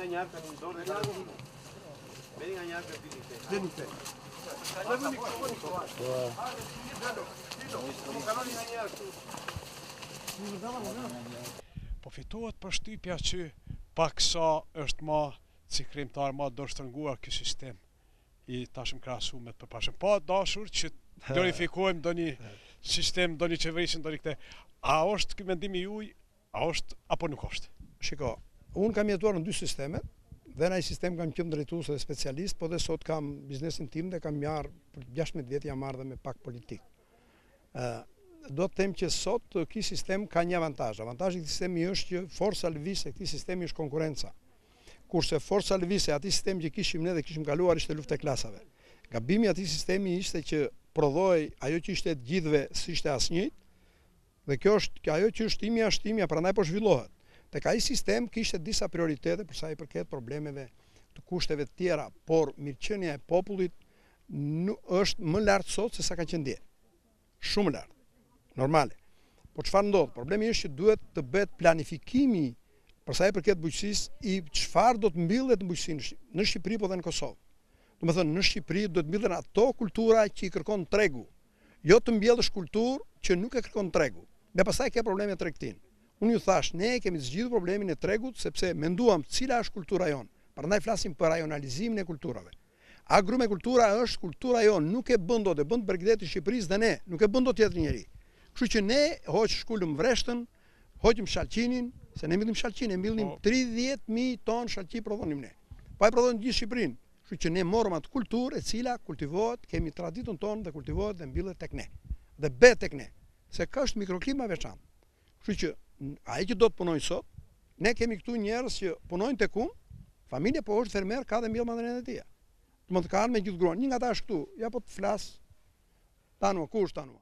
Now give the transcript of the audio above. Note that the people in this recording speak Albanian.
nga njerë të në dorë dhe Beni nga njerë të filite. Deni te. Po fitohet për shtypja që pak sa është ma cikrimtar, ma dorështërnguar ky sistem i tashëm krahasu me të përpashëm. Po dashur që glorifikojmë do një sistem, do një qeverisën, do një këte. A është ky mendimi juaj, a është apo nuk është? Shiko, unë kam jetuar në dy sisteme, dhe në ai sistem kam qenë drejtues dhe specialist, po dhe sot kam biznesin tim dhe kam marrë për 16 vjet jam marrë dhe me pak politik. Do të them që sot ky sistem ka një avantazh. Avantazhi i këtij sistemi është që forca lëvizje e këtij sistemi është konkurenca. Kurse forca lëvizje e atij sistemi që kishim ne dhe kishim kaluar ishte lufta e klasave. Gabimi i atij sistemi ishte që prodhoi ajo që ishte të gjithëve s'ishte asnjëjt. Dhe kjo është ajo që është timja, prandaj po zhvillohet. Tek ai sistem kishte disa prioritete për sa i përket problemeve të kushteve të tjera, por mirëqenia e popullit është më lart sot se sa ka qenë dje. Shumë lart. Normale. Po çfarë ndodh? Problemi është që duhet të bëhet planifikimi për sa i përket bujqësisë i çfarë do të mbyllet në bujqësinë në Shqipëri po dhe në Kosovë. Domethënë në Shqipëri do të mbillen ato kultura që i kërkon tregu, jo të mbjellësh kulturë që nuk e kërkon tregu. Dhe pastaj ke probleme tregtin. Unë ju thash, ne kemi zgjidhur problemin e tregut sepse menduam cila është kultura jonë. Prandaj flasim për rajonalizimin e kulturave. Agrumekultura është kultura jonë, nuk e bën dot, e bën Bregdeti i Shqipërisë dhe ne, nuk e bën dot tjetër njeri. Kështu që ne hoq shkulëm vreshtën, hoqëm shalqinin, se ne mbyllim shalqinë, mbyllim 30.000 ton shalqi prodhonim ne. Pa e prodhonim gjithë Shqipërinë. Kështu që ne morëm atë kulturë e cila kultivohet, kemi traditën tonë dhe kultivohet dhe mbyllet tek ne. Dhe bëhet tek ne, se ka është mikroklima veçantë. Kështu që ai që do të punojnë sot, ne kemi këtu njerëz që punojnë tek unë, familja po është fermer, ka dhe mbjell mandarinë e tij. Do të kanë me gjithë gruan. Një nga ata është këtu, ja po të flas. Tanu, kush tanu?